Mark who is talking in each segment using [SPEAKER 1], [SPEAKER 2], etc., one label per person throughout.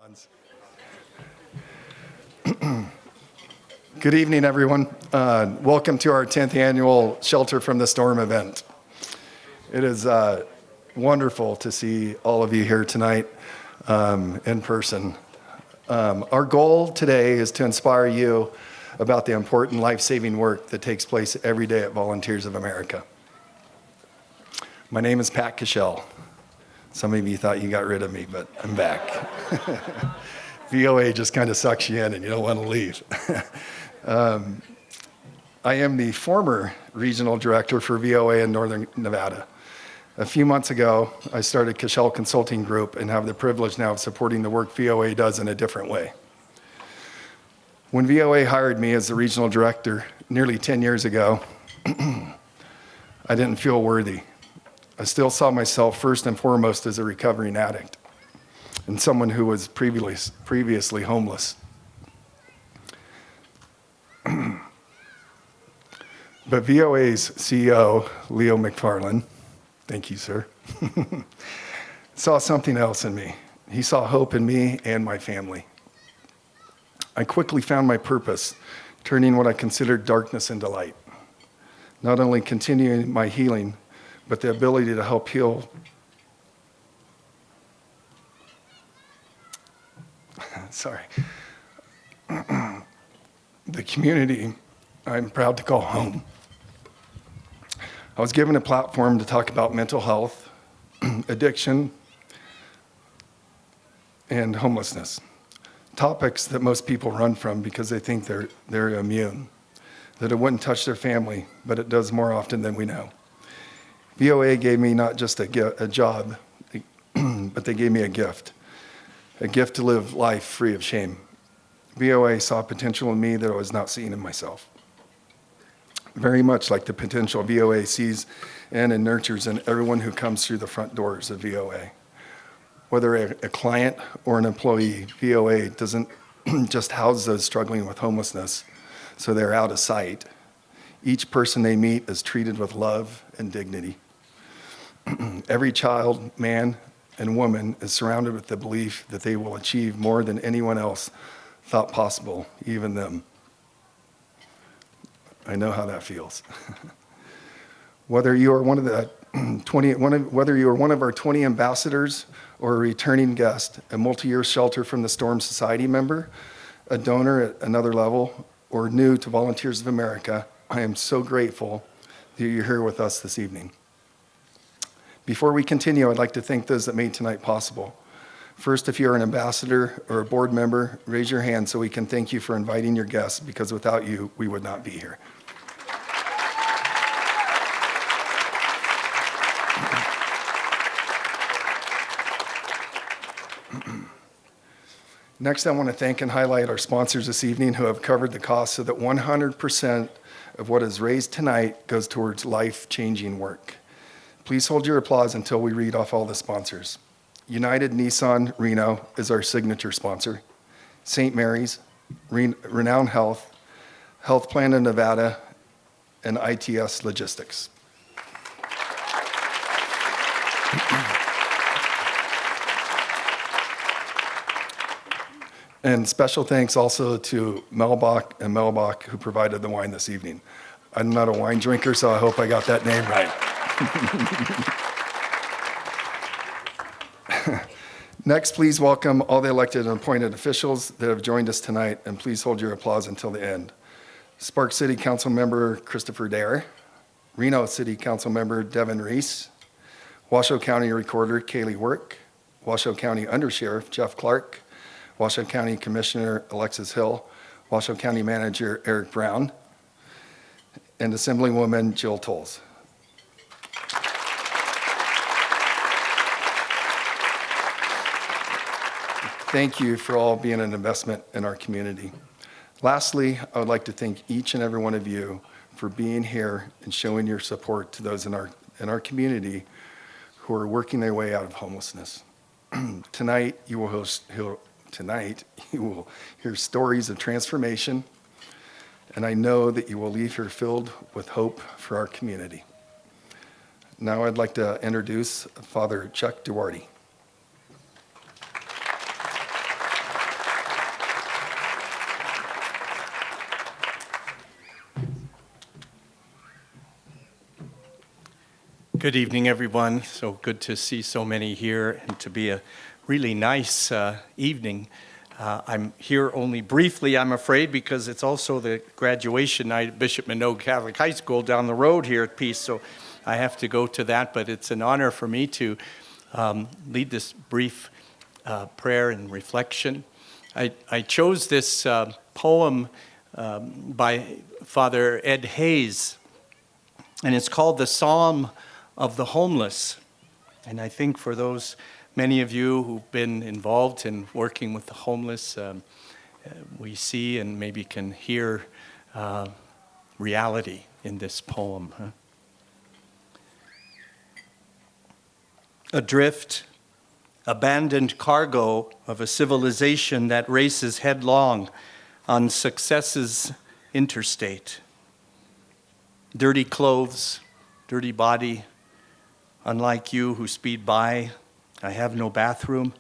[SPEAKER 1] ones. Good evening, everyone. Welcome to our 10th annual Shelter from the Storm event. It is wonderful to see all of you here tonight in person. Our goal today is to inspire you about the important life-saving work that takes place every day at Volunteers of America. My name is Pat Cashell. Some of you thought you got rid of me, but I'm back. VOA just kind of sucks you in and you don't want to leave. I am the former regional director for VOA in Northern Nevada. A few months ago, I started Cashell Consulting Group and have the privilege now of supporting the work VOA does in a different way. When VOA hired me as the regional director nearly 10 years ago, I didn't feel worthy. I still saw myself first and foremost as a recovering addict and someone who was previously homeless. But VOA's CEO, Leo McFarland, thank you, sir, saw something else in me. He saw hope in me and my family. I quickly found my purpose, turning what I considered darkness into light. Not only continuing my healing, but the ability to help heal. Sorry. The community I'm proud to call home. I was given a platform to talk about mental health, addiction, and homelessness. Topics that most people run from because they think they're immune, that it wouldn't touch their family, but it does more often than we know. VOA gave me not just a job, but they gave me a gift to live life free of shame. VOA saw potential in me that I was not seeing in myself. Very much like the potential VOA sees and nurtures in everyone who comes through the front doors of VOA. Whether a client or an employee, VOA doesn't just house those struggling with homelessness so they're out of sight. Each person they meet is treated with love and dignity. Every child, man, and woman is surrounded with the belief that they will achieve more than anyone else thought possible, even them. I know how that feels. Whether you are one of our 20 ambassadors or a returning guest, a multi-year Shelter from the Storm Society member, a donor at another level, or new to Volunteers of America, I am so grateful that you're here with us this evening. Before we continue, I'd like to thank those that made tonight possible. First, if you're an ambassador or a board member, raise your hand so we can thank you for inviting your guests, because without you, we would not be here. Next, I want to thank and highlight our sponsors this evening who have covered the cost so that 100% of what is raised tonight goes towards life-changing work. Please hold your applause until we read off all the sponsors. United Nissan Reno is our signature sponsor. St. Mary's, Renown Health, Health Plan of Nevada, and ITS Logistics. And special thanks also to Melbach and Melbach, who provided the wine this evening. I'm not a wine drinker, so I hope I got that name right. Next, please welcome all the elected and appointed officials that have joined us tonight, and please hold your applause until the end. Sparks City Council Member Christopher Dare, Reno City Council Member Devin Reese, Washoe County Recorder Kaylee Work, Washoe County Undersheriff Jeff Clark, Washoe County Commissioner Alexis Hill, Washoe County Manager Eric Brown, and Assemblywoman Jill Tolles. Thank you for all being an investment in our community. Lastly, I would like to thank each and every one of you for being here and showing your support to those in our community who are working their way out of homelessness. Tonight, you will hear stories of transformation, and I know that you will leave here filled with hope for our community. Now I'd like to introduce Father Chuck Duarte.
[SPEAKER 2] Good evening, everyone. So good to see so many here and to be a really nice evening. I'm here only briefly, I'm afraid, because it's also the graduation night at Bishop Minogue Catholic High School down the road here at Peace, so I have to go to that, but it's an honor for me to lead this brief prayer and reflection. I chose this poem by Father Ed Hayes, and it's called The Psalm of the Homeless. And I think for those, many of you who've been involved in working with the homeless, we see and maybe can hear reality in this poem. Adrift, abandoned cargo of a civilization that races headlong on success's interstate. Dirty clothes, dirty body. Unlike you who speed by, I have no bathroom,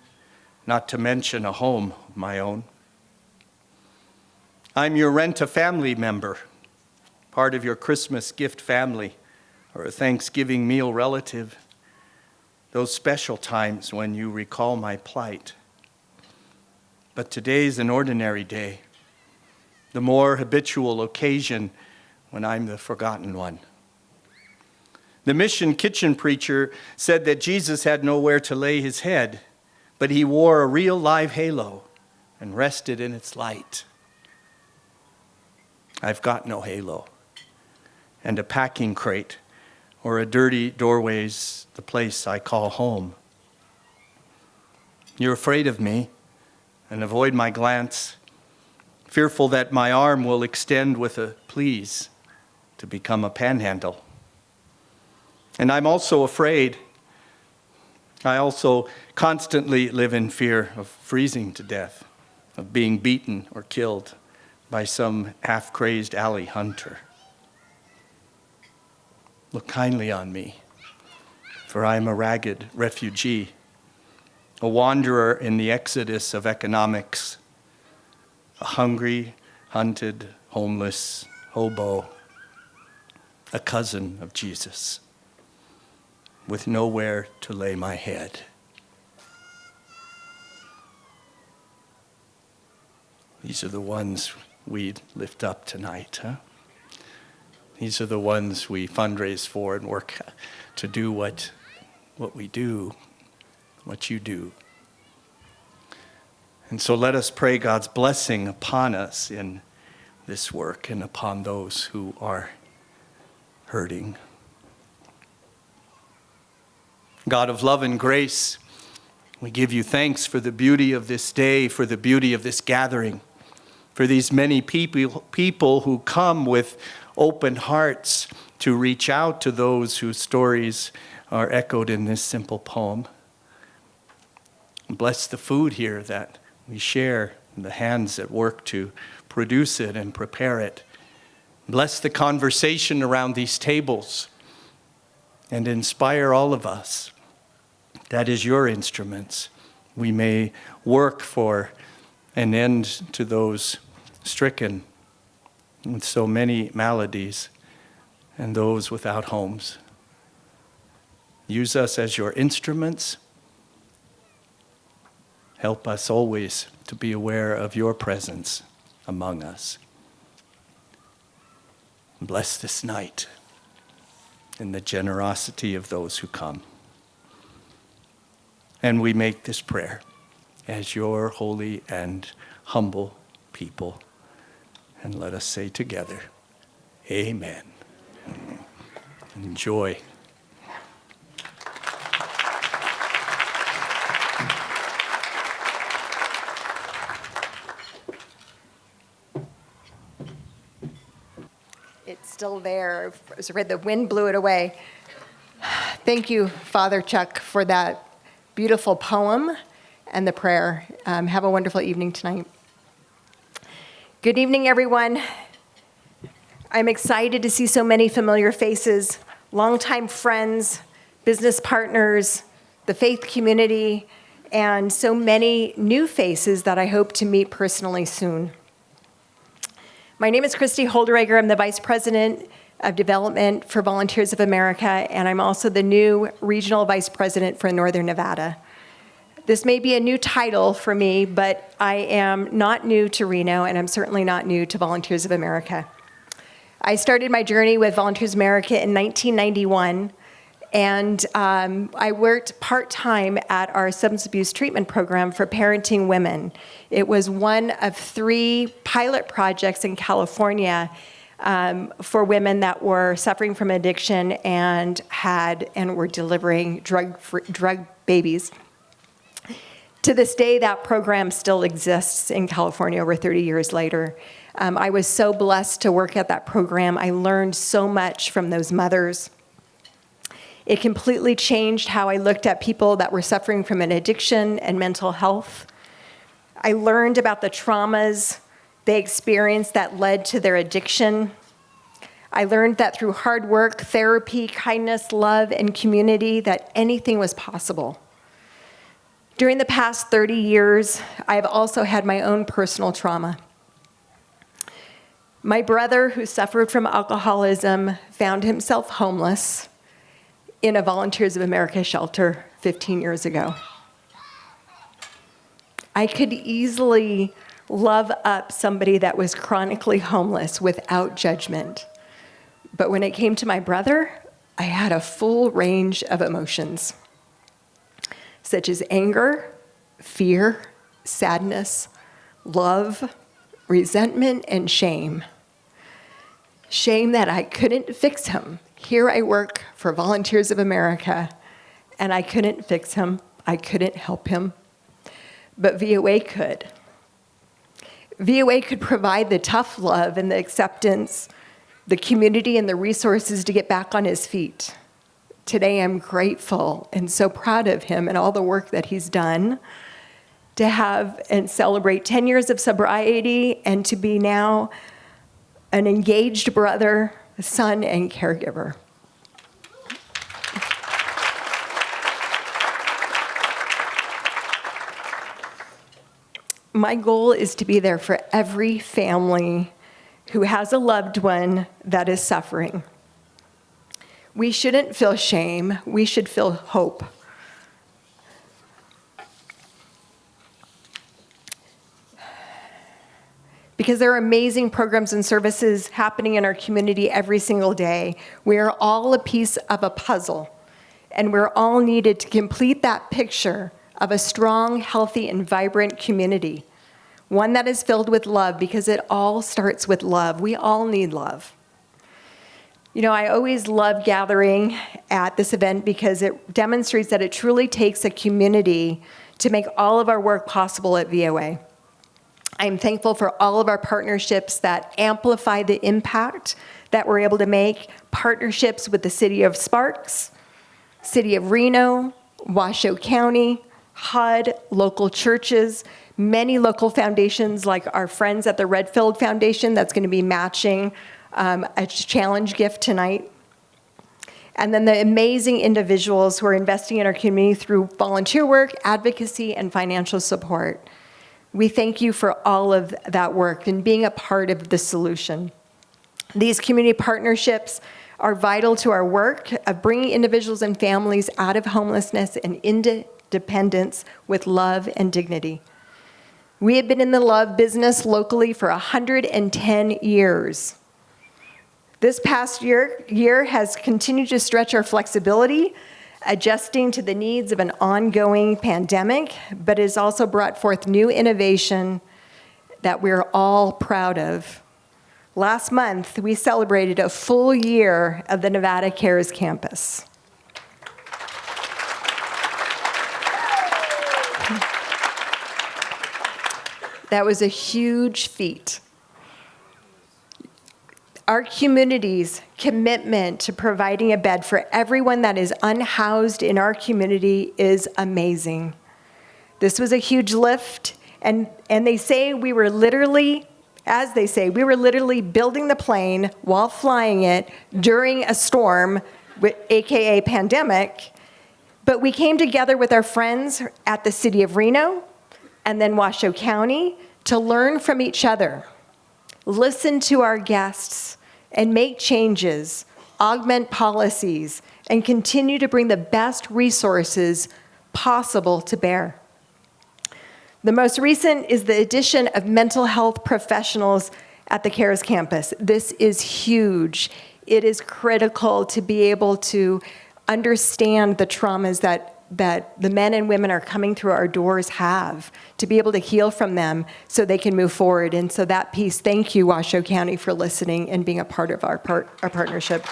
[SPEAKER 2] not to mention a home of my own. I'm your rent-a-family member, part of your Christmas gift family or a Thanksgiving meal relative. Those special times when you recall my plight. But today's an ordinary day, the more habitual occasion when I'm the forgotten one. The mission kitchen preacher said that Jesus had nowhere to lay his head, but he wore a real live halo and rested in its light. I've got no halo, and a packing crate or a dirty doorway's the place I call home. You're afraid of me and avoid my glance, fearful that my arm will extend with a please to become a panhandle. And I'm also afraid. I also constantly live in fear of freezing to death, of being beaten or killed by some half-crazed alley hunter. Look kindly on me, for I am a ragged refugee, a wanderer in the exodus of economics, a hungry, hunted, homeless hobo, a cousin of Jesus, with nowhere to lay my head. These are the ones we lift up tonight, huh? These are the ones we fundraise for and work to do what we do, what you do. And so let us pray God's blessing upon us in this work and upon those who are hurting. God of love and grace, we give you thanks for the beauty of this day, for the beauty of this gathering, for these many people who come with open hearts to reach out to those whose stories are echoed in this simple poem. Bless the food here that we share, and the hands that work to produce it and prepare it. Bless the conversation around these tables and inspire all of us. That is your instruments. We may work for an end to those stricken with so many maladies and those without homes. Use us as your instruments. Help us always to be aware of your presence among us. Bless this night in the generosity of those who come. And we make this prayer as your holy and humble people. And let us say together, Amen. Enjoy.
[SPEAKER 3] It's still there. The wind blew it away. Thank you, Father Chuck, for that beautiful poem and the prayer. Have a wonderful evening tonight. Good evening, everyone. I'm excited to see so many familiar faces, longtime friends, business partners, the faith community, and so many new faces that I hope to meet personally soon. My name is Christy Holdreiger. I'm the Vice President of Development for Volunteers of America, and I'm also the new Regional Vice President for Northern Nevada. This may be a new title for me, but I am not new to Reno, and I'm certainly not new to Volunteers of America. I started my journey with Volunteers of America in 1991, and I worked part-time at our substance abuse treatment program for parenting women. It was one of 3 pilot projects in California for women that were suffering from addiction and were delivering drug babies. To this day, that program still exists in California over 30 years later. I was so blessed to work at that program. I learned so much from those mothers. It completely changed how I looked at people that were suffering from an addiction and mental health. I learned about the traumas they experienced that led to their addiction. I learned that through hard work, therapy, kindness, love, and community, that anything was possible. During the past 30 years, I've also had my own personal trauma. My brother, who suffered from alcoholism, found himself homeless in a Volunteers of America shelter 15 years ago. I could easily love up somebody that was chronically homeless without judgment. But when it came to my brother, I had a full range of emotions, such as anger, fear, sadness, love, resentment, and shame. Shame that I couldn't fix him. Here I work for Volunteers of America, and I couldn't fix him. I couldn't help him. But VOA could. VOA could provide the tough love and the acceptance, the community and the resources to get back on his feet. Today I'm grateful and so proud of him and all the work that he's done to have and celebrate 10 years of sobriety and to be now an engaged brother, son, and caregiver. My goal is to be there for every family who has a loved one that is suffering. We shouldn't feel shame. We should feel hope. Because there are amazing programs and services happening in our community every single day. We are all a piece of a puzzle, and we're all needed to complete that picture of a strong, healthy, and vibrant community. One that is filled with love, because it all starts with love. We all need love. You know, I always love gathering at this event because it demonstrates that it truly takes a community to make all of our work possible at VOA. I'm thankful for all of our partnerships that amplify the impact that we're able to make, partnerships with the City of Sparks, City of Reno, Washoe County, HUD, local churches, many local foundations like our friends at the Redfield Foundation that's going to be matching a challenge gift tonight. And then the amazing individuals who are investing in our community through volunteer work, advocacy, and financial support. We thank you for all of that work and being a part of the solution. These community partnerships are vital to our work of bringing individuals and families out of homelessness and into dependence with love and dignity. We have been in the love business locally for 110 years. This past year has continued to stretch our flexibility, adjusting to the needs of an ongoing pandemic, but has also brought forth new innovation that we're all proud of. Last month, we celebrated a full year of the Nevada Cares campus. That was a huge feat. Our community's commitment to providing a bed for everyone that is unhoused in our community is amazing. This was a huge lift, and they say we were literally, as they say, we were literally building the plane while flying it during a storm, AKA pandemic, but we came together with our friends at the City of Reno and then Washoe County to learn from each other, listen to our guests, and make changes, augment policies, and continue to bring the best resources possible to bear. The most recent is the addition of mental health professionals at the CARES campus. This is huge. It is critical to be able to understand the traumas that the men and women are coming through our doors have, to be able to heal from them so they can move forward. And so that piece, thank you, Washoe County, for listening and being a part of our partnership.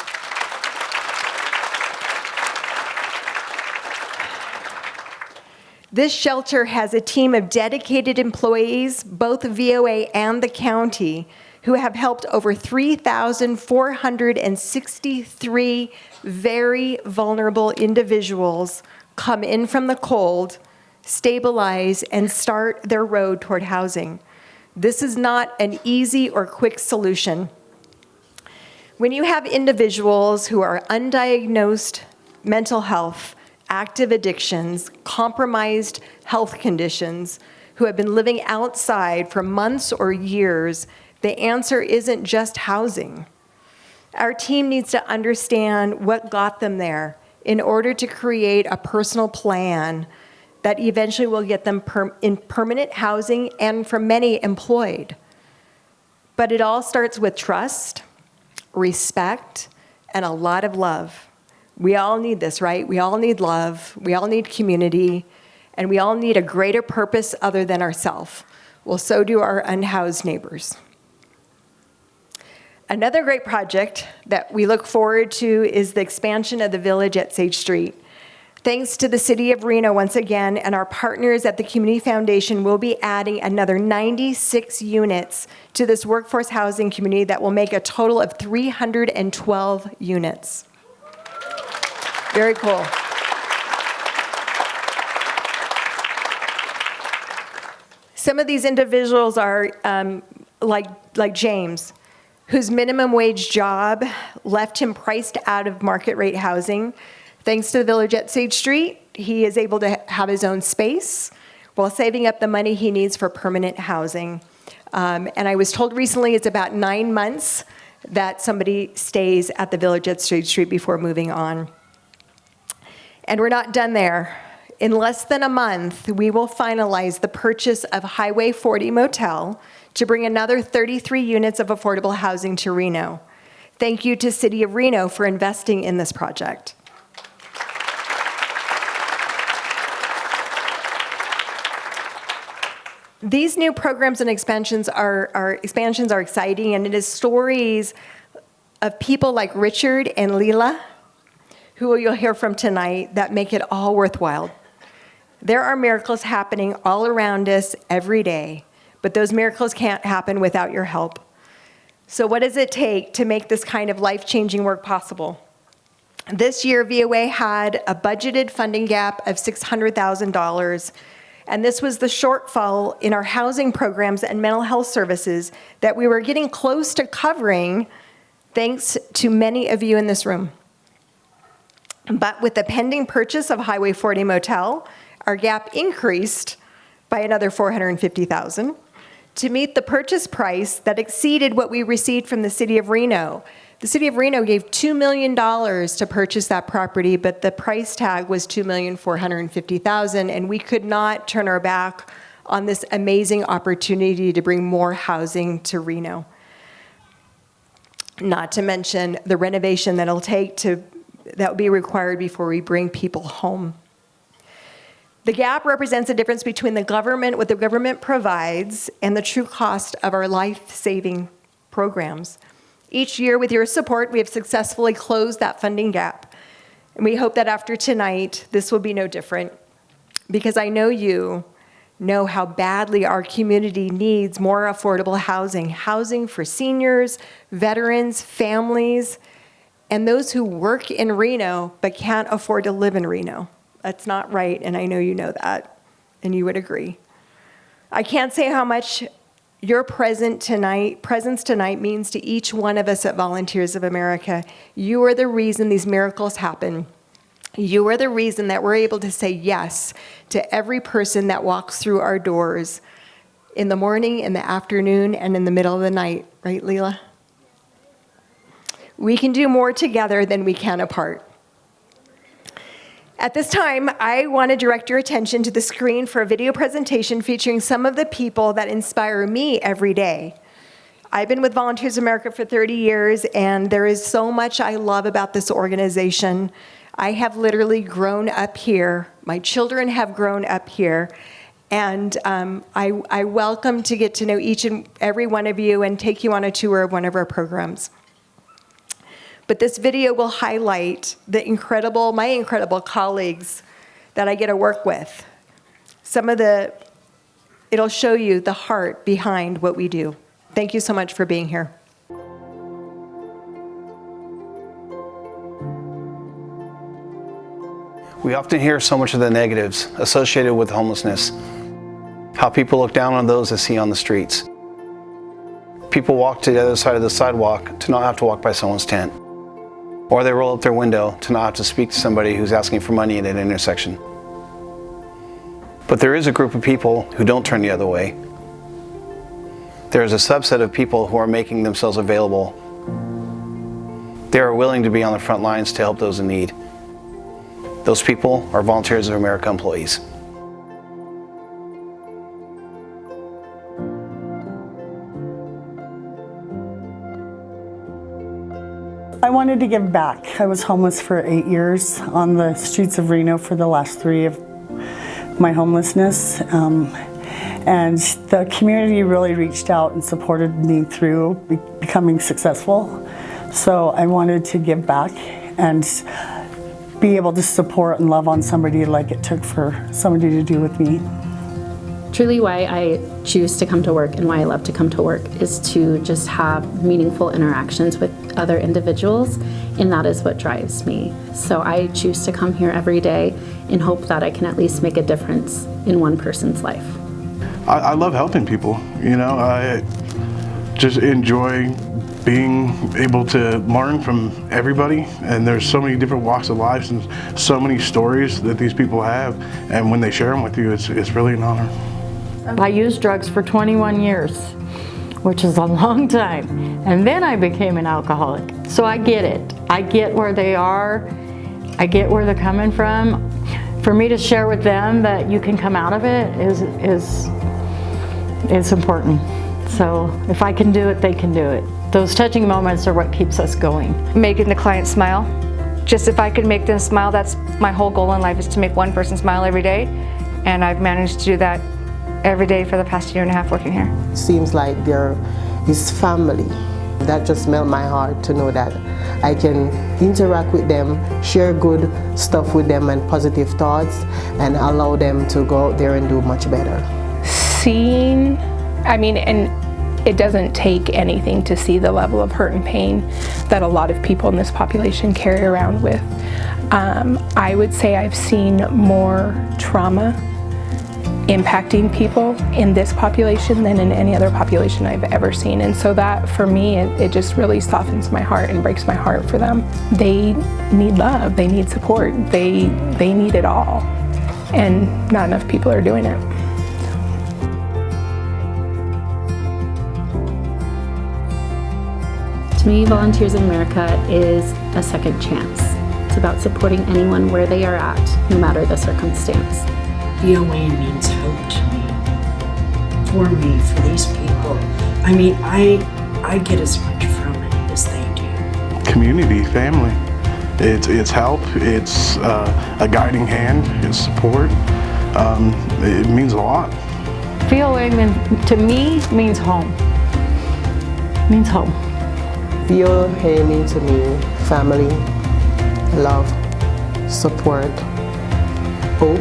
[SPEAKER 3] This shelter has a team of dedicated employees, both VOA and the county, who have helped over 3,463 very vulnerable individuals come in from the cold, stabilize, and start their road toward housing. This is not an easy or quick solution. When you have individuals who are undiagnosed mental health, active addictions, compromised health conditions, who have been living outside for months or years, the answer isn't just housing. Our team needs to understand what got them there in order to create a personal plan that eventually will get them in permanent housing and, for many, employed. But it all starts with trust, respect, and a lot of love. We all need this, right? We all need love, we all need community, and we all need a greater purpose other than ourselves. Well, so do our unhoused neighbors. Another great project that we look forward to is the expansion of the village at Sage Street. Thanks to the City of Reno once again, and our partners at the Community Foundation, we'll be adding another 96 units to this workforce housing community that will make a total of 312 units. Very cool. Some of these individuals are like James, whose minimum wage job left him priced out of market rate housing. Thanks to the village at Sage Street, he is able to have his own space while saving up the money he needs for permanent housing. And I was told recently it's about 9 months that somebody stays at the village at Sage Street before moving on. And we're not done there. In less than a month, we will finalize the purchase of Highway 40 Motel to bring another 33 units of affordable housing to Reno. Thank you to City of Reno for investing in this project. These new programs and expansions are exciting, and it is stories of people like Richard and Leela, who you'll hear from tonight, that make it all worthwhile. There are miracles happening all around us every day, but those miracles can't happen without your help. So what does it take to make this kind of life-changing work possible? This year, VOA had a budgeted funding gap of $600,000, and this was the shortfall in our housing programs and mental health services that we were getting close to covering, thanks to many of you in this room. But with the pending purchase of Highway 40 Motel, our gap increased by another $450,000 to meet the purchase price that exceeded what we received from the City of Reno. The City of Reno gave $2 million to purchase that property, but the price tag was $2,450,000, and we could not turn our back on this amazing opportunity to bring more housing to Reno. Not to mention the renovation that will be required before we bring people home. The gap represents the difference between what the government provides, and the true cost of our life-saving programs. Each year, with your support, we have successfully closed that funding gap. And we hope that after tonight, this will be no different, because I know you know how badly our community needs more affordable housing for seniors, veterans, families, and those who work in Reno but can't afford to live in Reno. That's not right, and I know you know that, and you would agree. I can't say how much your presence tonight means to each one of us at Volunteers of America. You are the reason these miracles happen. You are the reason that we're able to say yes to every person that walks through our doors in the morning, in the afternoon, and in the middle of the night. Right, Leela? We can do more together than we can apart. At this time, I want to direct your attention to the screen for a video presentation featuring some of the people that inspire me every day. I've been with Volunteers America for 30 years, and there is so much I love about this organization. I have literally grown up here. My children have grown up here. And I welcome to get to know each and every one of you and take you on a tour of one of our programs. But this video will highlight my incredible colleagues that I get to work with. It'll show you the heart behind what we do. Thank you so much for being here.
[SPEAKER 4] We often hear so much of the negatives associated with homelessness. How people look down on those they see on the streets. People walk to the other side of the sidewalk to not have to walk by someone's tent. Or they roll up their window to not have to speak to somebody who's asking for money at an intersection. But there is a group of people who don't turn the other way. There is a subset of people who are making themselves available. They are willing to be on the front lines to help those in need. Those people are Volunteers of America employees.
[SPEAKER 5] I wanted to give back. I was homeless for 8 years on the streets of Reno for the last 3 of my homelessness. And the community really reached out and supported me through becoming successful. So I wanted to give back and be able to support and love on somebody like it took for somebody to do with me.
[SPEAKER 6] Truly why I choose to come to work and why I love to come to work is to just have meaningful interactions with other individuals, and that is what drives me. So I choose to come here every day in hope that I can at least make a difference in one person's life.
[SPEAKER 7] I love helping people, you know. I just enjoy being able to learn from everybody, and there's so many different walks of life and so many stories that these people have, and when they share them with you, it's really an honor.
[SPEAKER 8] I used drugs for 21 years, which is a long time, and then I became an alcoholic. So I get it. I get where they are. I get where they're coming from. For me to share with them that you can come out of it is important. So if I can do it, they can do it. Those touching moments are what keeps us going.
[SPEAKER 9] Making the client smile. Just if I could make them smile, that's my whole goal in life, is to make one person smile every day. And I've managed to do that every day for the past 1.5 years working here.
[SPEAKER 10] Seems like there is family. That just melts my heart to know that I can interact with them, share good stuff with them and positive thoughts, and allow them to go out there and do much better.
[SPEAKER 11] Seeing, and it doesn't take anything to see the level of hurt and pain that a lot of people in this population carry around with. I would say I've seen more trauma impacting people in this population than in any other population I've ever seen. And so that, for me, it just really softens my heart and breaks my heart for them. They need love, they need support, they need it all. And not enough people are doing it.
[SPEAKER 6] To me, Volunteers in America is a second chance. It's about supporting anyone where they are at, no matter the circumstance.
[SPEAKER 12] VOA means hope to me, for these people. I get as much from it as they do.
[SPEAKER 7] Community, family. It's help, it's a guiding hand, it's support. It means a lot.
[SPEAKER 8] VOA to me means home. Means home.
[SPEAKER 10] VOA means to me family, love, support, hope.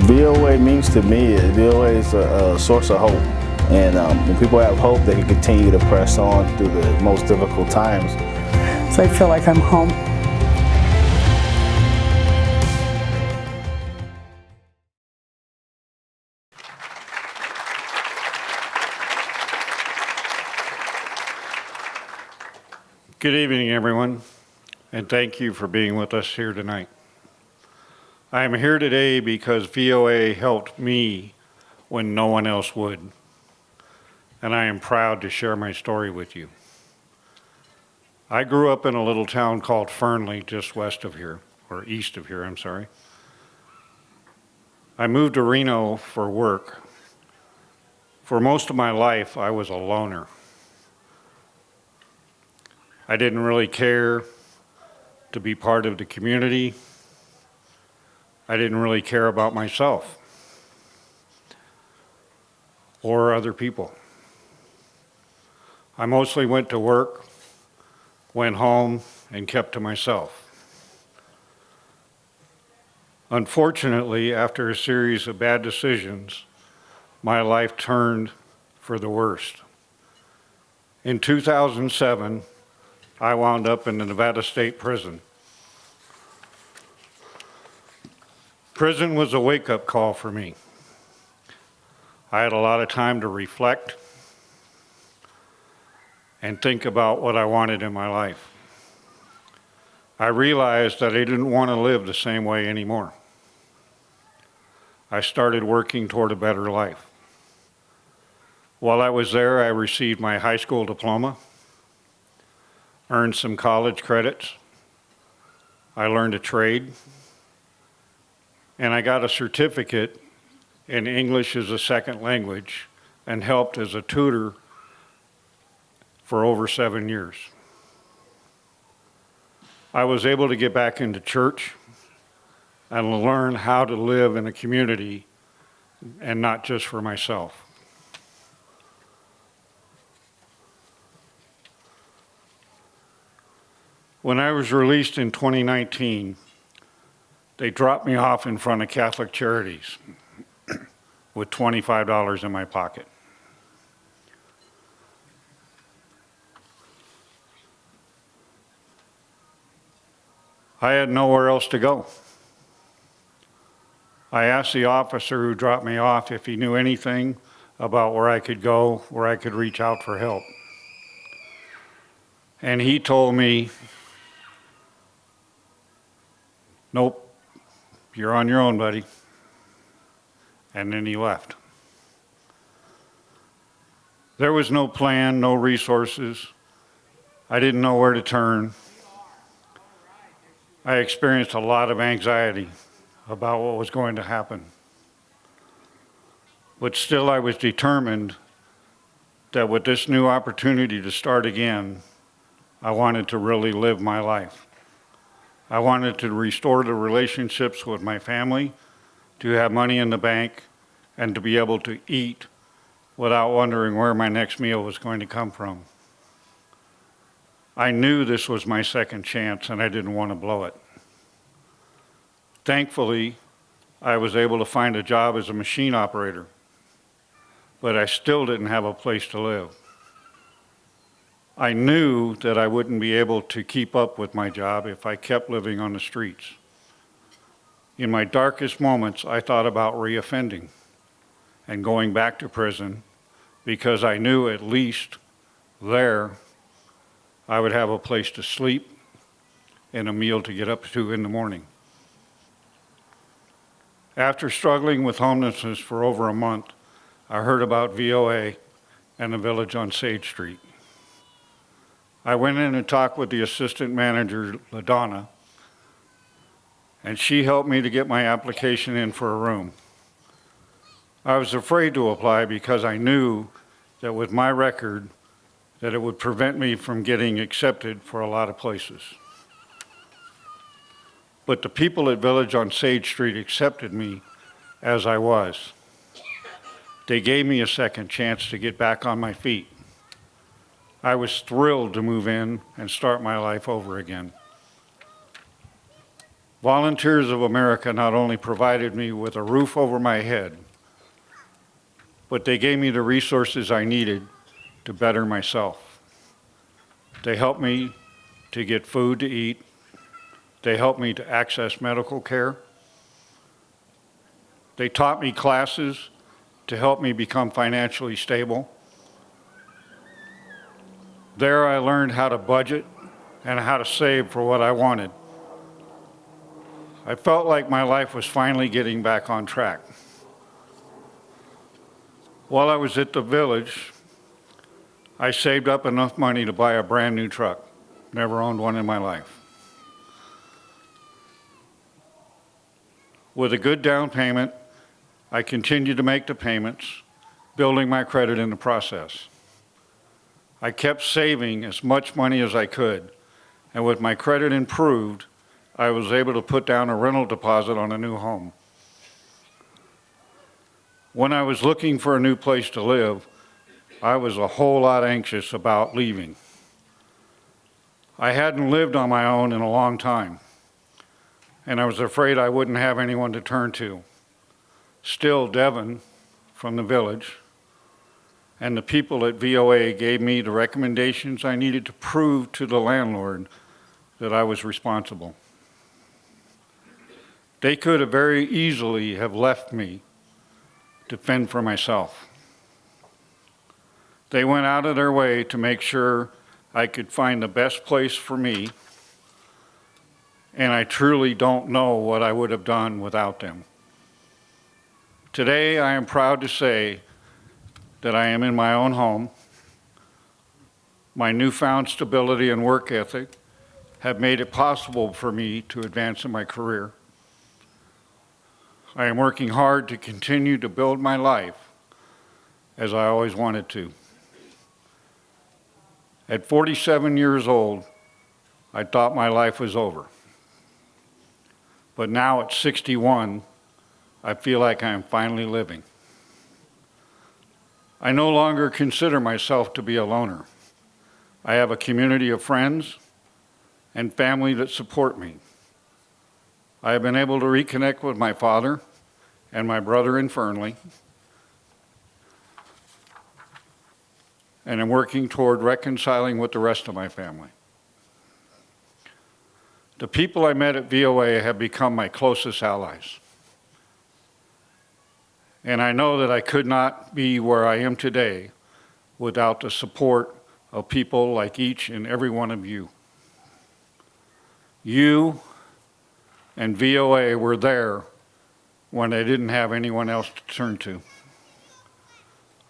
[SPEAKER 13] VOA means to me, VOA is a source of hope. And when people have hope, they can continue to press on through the most difficult times.
[SPEAKER 5] So I feel like I'm home.
[SPEAKER 14] Good evening, everyone, and thank you for being with us here tonight. I am here today because VOA helped me when no one else would, and I am proud to share my story with you. I grew up in a little town called Fernley, just west of here, or east of here, I'm sorry. I moved to Reno for work. For most of my life, I was a loner. I didn't really care to be part of the community. I didn't really care about myself or other people. I mostly went to work, went home, and kept to myself. Unfortunately, after a series of bad decisions, my life turned for the worst. In 2007, I wound up in the Nevada State Prison. Prison was a wake-up call for me. I had a lot of time to reflect and think about what I wanted in my life. I realized that I didn't want to live the same way anymore. I started working toward a better life. While I was there, I received my high school diploma, earned some college credits, I learned a trade, and I got a certificate in English as a second language and helped as a tutor for over 7 years. I was able to get back into church and learn how to live in a community and not just for myself. When I was released in 2019, they dropped me off in front of Catholic Charities with $25 in my pocket. I had nowhere else to go. I asked the officer who dropped me off if he knew anything about where I could go, where I could reach out for help. And he told me, "Nope, you're on your own, buddy." And then he left. There was no plan, no resources. I didn't know where to turn. I experienced a lot of anxiety about what was going to happen. But still, I was determined that with this new opportunity to start again, I wanted to really live my life. I wanted to restore the relationships with my family, to have money in the bank, and to be able to eat without wondering where my next meal was going to come from. I knew this was my second chance, and I didn't want to blow it. Thankfully, I was able to find a job as a machine operator, but I still didn't have a place to live. I knew that I wouldn't be able to keep up with my job if I kept living on the streets. In my darkest moments, I thought about reoffending and going back to prison because I knew at least there I would have a place to sleep and a meal to get up to in the morning. After struggling with homelessness for over a month, I heard about VOA and the village on Sage Street. I went in and talked with the assistant manager, LaDonna, and she helped me to get my application in for a room. I was afraid to apply because I knew that with my record, that it would prevent me from getting accepted for a lot of places. But the people at Village on Sage Street accepted me as I was. They gave me a second chance to get back on my feet. I was thrilled to move in and start my life over again. Volunteers of America not only provided me with a roof over my head, but they gave me the resources I needed to better myself. They helped me to get food to eat. They helped me to access medical care. They taught me classes to help me become financially stable. There I learned how to budget and how to save for what I wanted. I felt like my life was finally getting back on track. While I was at the village, I saved up enough money to buy a brand new truck. Never owned one in my life. With a good down payment, I continued to make the payments, building my credit in the process. I kept saving as much money as I could, and with my credit improved, I was able to put down a rental deposit on a new home. When I was looking for a new place to live, I was a whole lot anxious about leaving. I hadn't lived on my own in a long time, and I was afraid I wouldn't have anyone to turn to. Still, Devin from the village and the people at VOA gave me the recommendations I needed to prove to the landlord that I was responsible. They could have very easily have left me to fend for myself. They went out of their way to make sure I could find the best place for me, and I truly don't know what I would have done without them. Today, I am proud to say that I am in my own home. My newfound stability and work ethic have made it possible for me to advance in my career. I am working hard to continue to build my life as I always wanted to. At 47 years old, I thought my life was over. But now at 61, I feel like I am finally living. I no longer consider myself to be a loner. I have a community of friends and family that support me. I have been able to reconnect with my father and my brother in Fernley, and I'm working toward reconciling with the rest of my family. The people I met at VOA have become my closest allies. And I know that I could not be where I am today without the support of people like each and every one of you. You and VOA were there when I didn't have anyone else to turn to.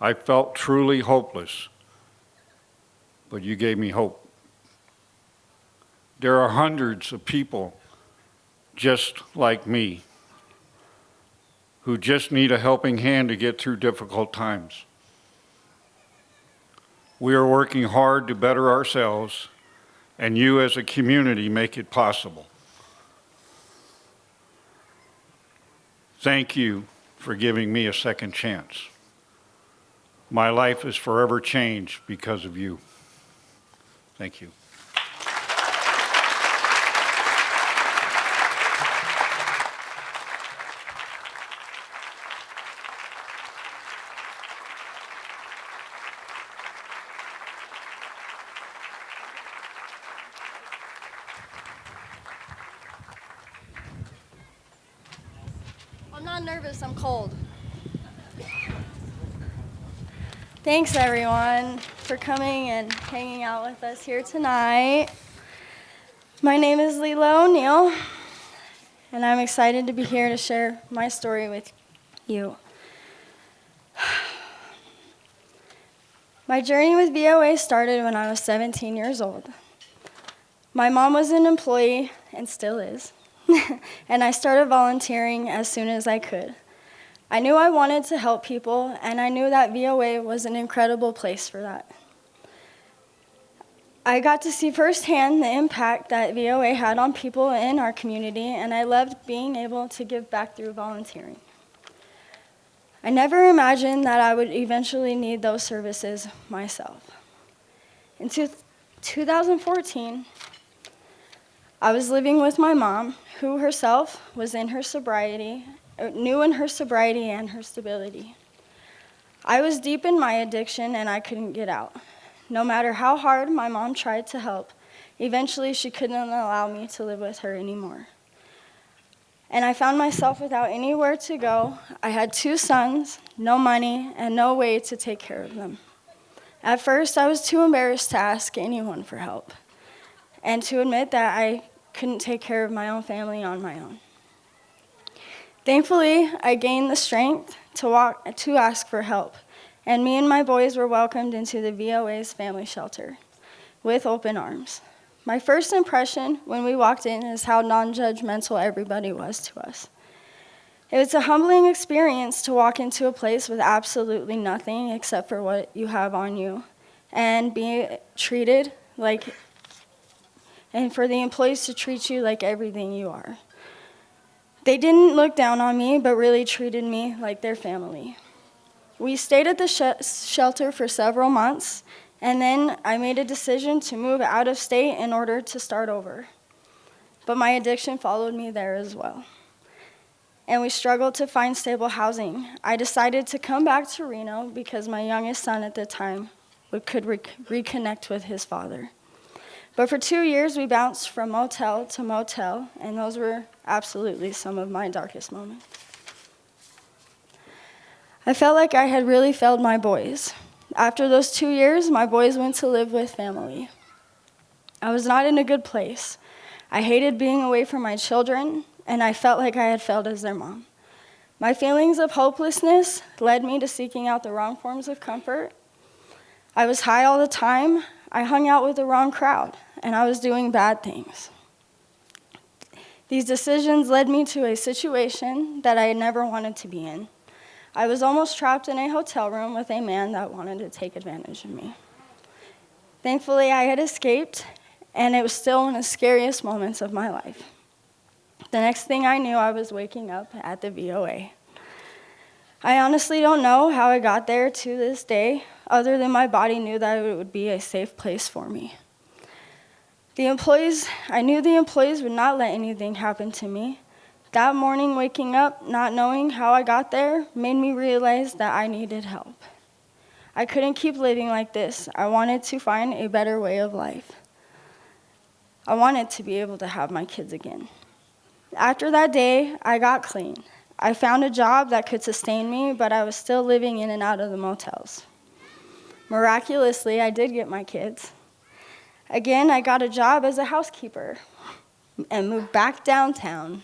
[SPEAKER 14] I felt truly hopeless, but you gave me hope. There are hundreds of people just like me who just need a helping hand to get through difficult times. We are working hard to better ourselves, and you as a community make it possible. Thank you for giving me a second chance. My life is forever changed because of you. Thank you.
[SPEAKER 15] I'm not nervous, I'm cold. Thanks everyone for coming and hanging out with us here tonight. My name is Leela O'Neill, and I'm excited to be here to share my story with you. My journey with VOA started when I was 17 years old. My mom was an employee and still is. And I started volunteering as soon as I could. I knew I wanted to help people, and I knew that VOA was an incredible place for that. I got to see firsthand the impact that VOA had on people in our community, and I loved being able to give back through volunteering. I never imagined that I would eventually need those services myself. In 2014, I was living with my mom, who herself was in her sobriety, new in her sobriety and her stability. I was deep in my addiction and I couldn't get out. No matter how hard my mom tried to help, eventually she couldn't allow me to live with her anymore. And I found myself without anywhere to go. I had 2 sons, no money, and no way to take care of them. At first, I was too embarrassed to ask anyone for help, and to admit that I couldn't take care of my own family on my own. Thankfully, I gained the strength to ask for help, and me and my boys were welcomed into the VOA's family shelter with open arms. My first impression when we walked in is how non-judgmental everybody was to us. It was a humbling experience to walk into a place with absolutely nothing except for what you have on you and be treated like, and for the employees to treat you like everything you are. They didn't look down on me, but really treated me like their family. We stayed at the shelter for several months, and then I made a decision to move out of state in order to start over. But my addiction followed me there as well. And we struggled to find stable housing. I decided to come back to Reno because my youngest son at the time could reconnect with his father. But for 2 years, we bounced from motel to motel, and those were absolutely some of my darkest moments. I felt like I had really failed my boys. After those 2 years, my boys went to live with family. I was not in a good place. I hated being away from my children, and I felt like I had failed as their mom. My feelings of hopelessness led me to seeking out the wrong forms of comfort. I was high all the time. I hung out with the wrong crowd, and I was doing bad things. These decisions led me to a situation that I had never wanted to be in. I was almost trapped in a hotel room with a man that wanted to take advantage of me. Thankfully, I had escaped, and it was still one of the scariest moments of my life. The next thing I knew, I was waking up at the VOA. I honestly don't know how I got there to this day, other than my body knew that it would be a safe place for me. I knew the employees would not let anything happen to me. That morning, waking up, not knowing how I got there, made me realize that I needed help. I couldn't keep living like this. I wanted to find a better way of life. I wanted to be able to have my kids again. After that day, I got clean. I found a job that could sustain me, but I was still living in and out of the motels. Miraculously, I did get my kids. Again, I got a job as a housekeeper and moved back downtown.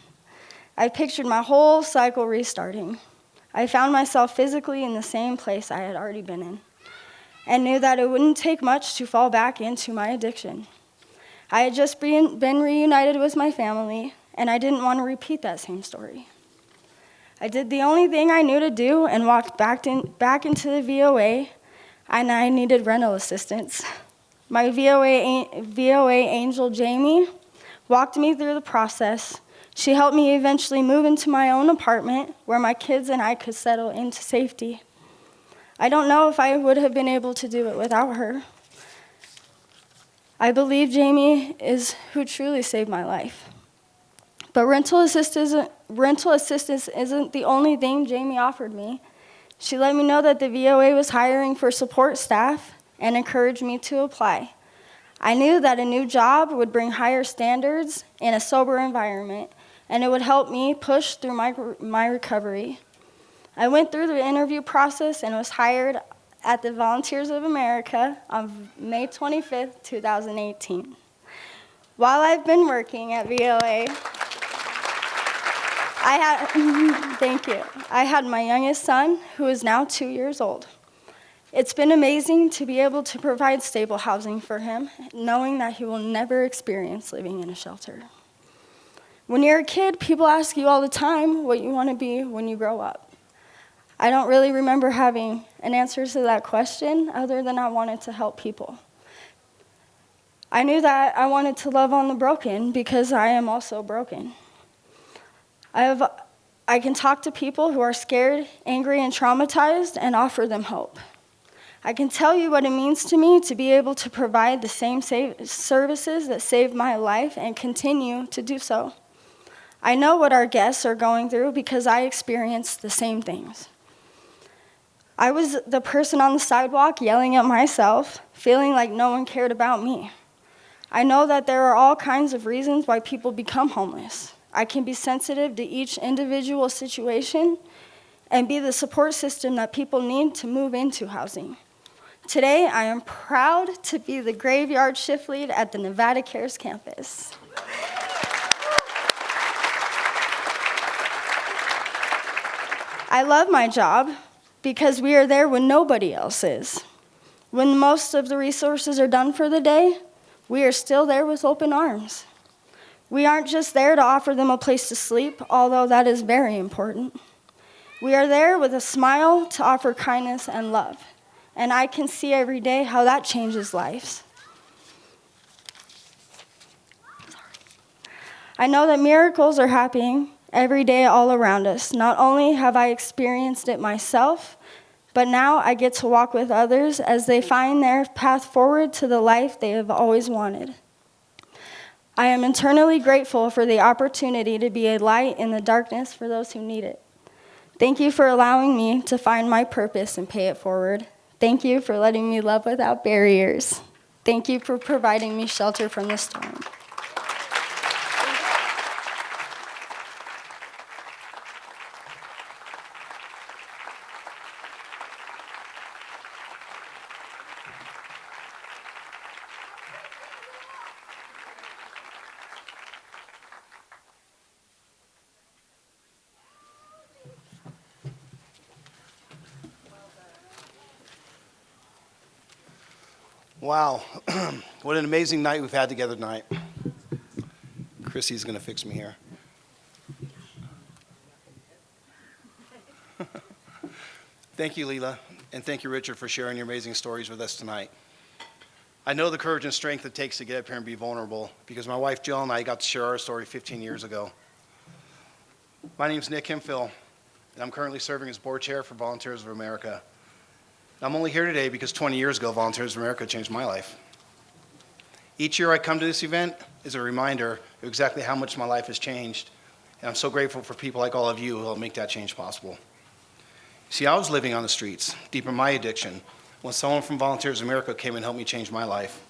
[SPEAKER 15] I pictured my whole cycle restarting. I found myself physically in the same place I had already been in and knew that it wouldn't take much to fall back into my addiction. I had just been reunited with my family, and I didn't want to repeat that same story. I did the only thing I knew to do and walked back into the VOA, and I needed rental assistance. My VOA angel, Jamie, walked me through the process. She helped me eventually move into my own apartment where my kids and I could settle into safety. I don't know if I would have been able to do it without her. I believe Jamie is who truly saved my life. But rental assistance isn't the only thing Jamie offered me. She let me know that the VOA was hiring for support staff and encouraged me to apply. I knew that a new job would bring higher standards in a sober environment, and it would help me push through my recovery. I went through the interview process and was hired at the Volunteers of America on May 25th, 2018. While I've been working at VOA, thank you. I had my youngest son, who is now 2 years old. It's been amazing to be able to provide stable housing for him, knowing that he will never experience living in a shelter. When you're a kid, people ask you all the time what you want to be when you grow up. I don't really remember having an answer to that question other than I wanted to help people. I knew that I wanted to love on the broken because I am also broken. I can talk to people who are scared, angry, and traumatized and offer them hope. I can tell you what it means to me to be able to provide the same services that saved my life and continue to do so. I know what our guests are going through because I experienced the same things. I was the person on the sidewalk yelling at myself, feeling like no one cared about me. I know that there are all kinds of reasons why people become homeless. I can be sensitive to each individual situation and be the support system that people need to move into housing. Today, I am proud to be the graveyard shift lead at the Nevada Cares campus. I love my job because we are there when nobody else is. When most of the resources are done for the day, we are still there with open arms. We aren't just there to offer them a place to sleep, although that is very important. We are there with a smile to offer kindness and love. And I can see every day how that changes lives. I know that miracles are happening every day all around us. Not only have I experienced it myself, but now I get to walk with others as they find their path forward to the life they have always wanted. I am eternally grateful for the opportunity to be a light in the darkness for those who need it. Thank you for allowing me to find my purpose and pay it forward. Thank you for letting me love without barriers. Thank you for providing me shelter from the storm.
[SPEAKER 4] Wow, what an amazing night we've had together tonight. Christy's gonna fix me here. Thank you, Leela, and thank you, Richard, for sharing your amazing stories with us tonight. I know the courage and strength it takes to get up here and be vulnerable, because my wife Jill and I got to share our story 15 years ago. My name's Nick Hemphill, and I'm currently serving as board chair for Volunteers of America. I'm only here today because 20 years ago, Volunteers of America changed my life. Each year I come to this event is a reminder of exactly how much my life has changed, and I'm so grateful for people like all of you who help make that change possible. See, I was living on the streets, deep in my addiction, when someone from Volunteers of America came and helped me change my life.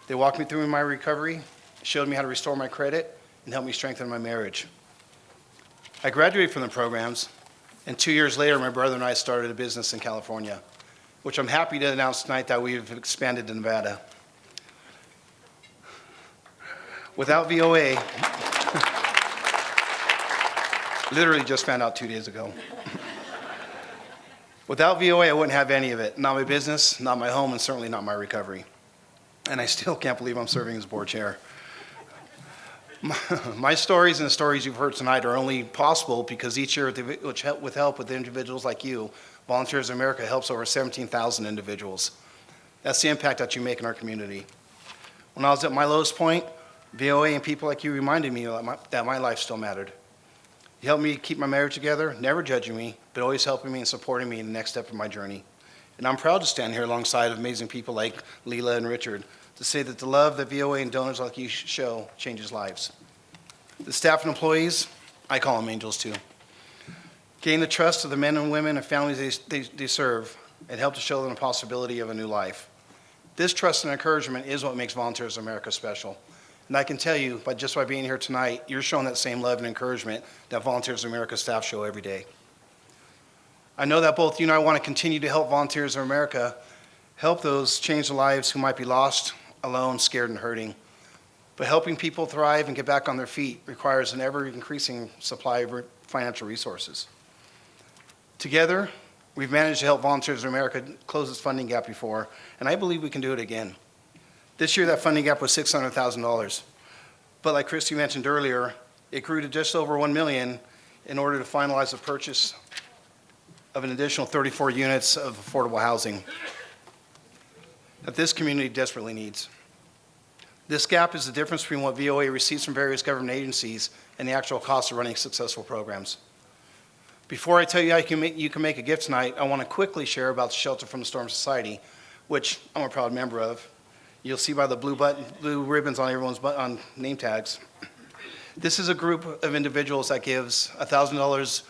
[SPEAKER 4] They walked me through my recovery, showed me how to restore my credit, and helped me strengthen my marriage. I graduated from the programs, and 2 years later, my brother and I started a business in California, which I'm happy to announce tonight that we've expanded to Nevada. Without VOA, literally just found out 2 days ago. Without VOA, I wouldn't have any of it. Not my business, not my home, and certainly not my recovery. And I still can't believe I'm serving as board chair. My stories and the stories you've heard tonight are only possible because each year with help with individuals like you, Volunteers of America helps over 17,000 individuals. That's the impact that you make in our community. When I was at my lowest point, VOA and people like you reminded me that my life still mattered. You helped me keep my marriage together, never judging me, but always helping me and supporting me in the next step of my journey. And I'm proud to stand here alongside amazing people like Leela and Richard to say that the love that VOA and donors like you show changes lives. The staff and employees, I call them angels too. Gain the trust of the men and women and families they serve and help to show them the possibility of a new life. This trust and encouragement is what makes Volunteers of America special. And I can tell you, just by being here tonight, you're showing that same love and encouragement that Volunteers of America staff show every day. I know that both you and I want to continue to help Volunteers of America help those change their lives who might be lost, alone, scared, and hurting. But helping people thrive and get back on their feet requires an ever-increasing supply of financial resources. Together, we've managed to help Volunteers of America close its funding gap before, and I believe we can do it again. This year, that funding gap was $600,000. But like Christy mentioned earlier, it grew to just over $1 million in order to finalize the purchase of an additional 34 units of affordable housing that this community desperately needs. This gap is the difference between what VOA receives from various government agencies and the actual cost of running successful programs. Before I tell you how you can make a gift tonight, I want to quickly share about the Shelter from the Storm Society, which I'm a proud member of. You'll see by the blue ribbons on everyone's on name tags. This is a group of individuals that gives $1,000,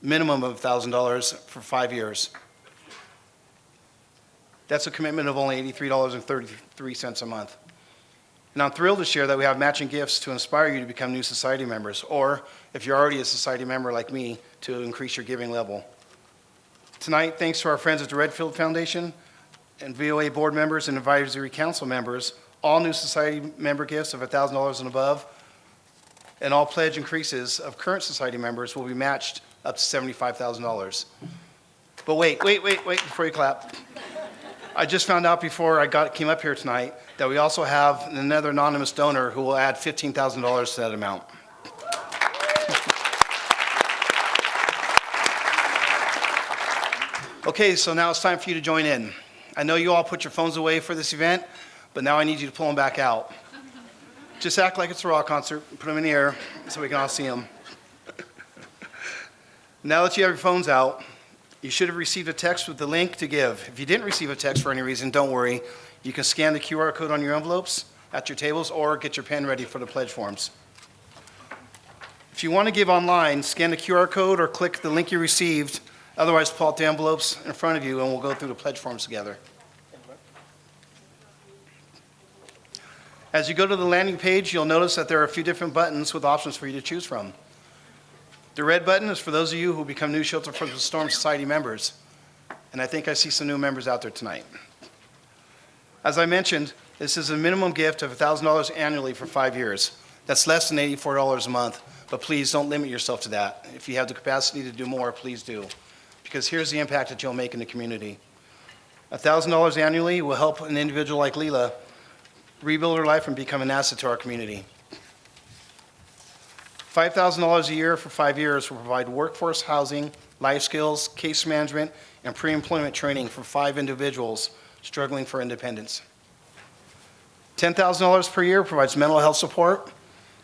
[SPEAKER 4] minimum of $1,000 for 5 years. That's a commitment of only $83.33 a month. And I'm thrilled to share that we have matching gifts to inspire you to become new society members, or if you're already a society member like me, to increase your giving level. Tonight, thanks to our friends at the Redfield Foundation and VOA board members and advisory council members, all new society member gifts of $1,000 and above, and all pledge increases of current society members will be matched up to $75,000. But wait, before you clap.
[SPEAKER 16] I just found out before I came up here tonight that we also have another anonymous donor who will add $15,000 to that amount. Okay, so now it's time for you to join in. I know you all put your phones away for this event, but now I need you to pull them back out. Just act like it's a rock concert, put them in the air so we can all see them. Now that you have your phones out, you should have received a text with the link to give. If you didn't receive a text for any reason, don't worry. You can scan the QR code on your envelopes at your tables or get your pen ready for the pledge forms. If you want to give online, scan the QR code or click the link you received. Otherwise, pull out the envelopes in front of you and we'll go through the pledge forms together. As you go to the landing page, you'll notice that there are a few different buttons with options for you to choose from. The red button is for those of you who become new Shelter from the Storm Society members. And I think I see some new members out there tonight. As I mentioned, this is a minimum gift of $1,000 annually for 5 years. That's less than $84 a month, but please don't limit yourself to that. If you have the capacity to do more, please do. Because here's the impact that you'll make in the community. $1,000 annually will help an individual like Leela rebuild her life and become an asset to our community. $5,000 a year for 5 years will provide workforce housing, life skills, case management, and pre-employment training for 5 individuals struggling for independence. $10,000 per year provides mental health support,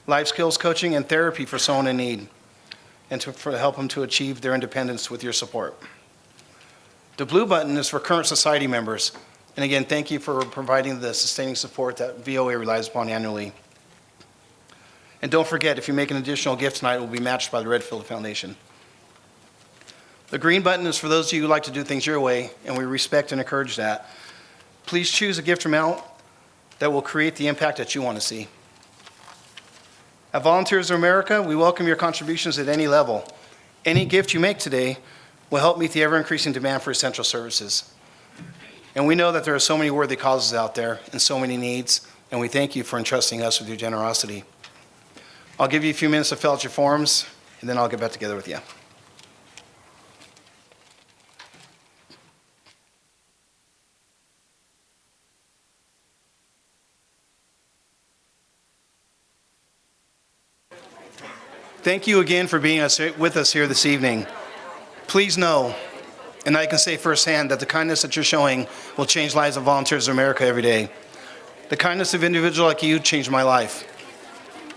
[SPEAKER 16] life skills coaching, and therapy for someone in need, and to help them to achieve their independence with your support. The blue button is for current society members. And again, thank you for providing the sustaining support that VOA relies upon annually. And don't forget, if you make an additional gift tonight, it will be matched by the Redfield Foundation. The green button is for those of you who like to do things your way, and we respect and encourage that. Please choose a gift amount that will create the impact that you want to see. At Volunteers of America, we welcome your contributions at any level. Any gift you make today will help meet the ever-increasing demand for essential services. And we know that there are so many worthy causes out there and so many needs, and we thank you for entrusting us with your generosity. I'll give you a few minutes to fill out your forms, and then I'll get back together with you. Thank you again for being with us here this evening. Please know, and I can say firsthand, that the kindness that you're showing will change lives of Volunteers of America every day. The kindness of individuals like you changed my life,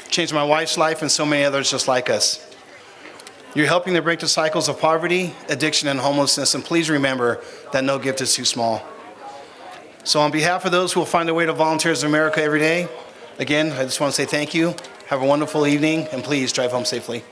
[SPEAKER 16] changed my wife's life, and so many others just like us. You're helping to break the cycles of poverty, addiction, and homelessness, and please remember that no gift is too small. So on behalf of those who will find their way to Volunteers of America every day, again, I just want to say thank you. Have a wonderful evening, and please drive home safely.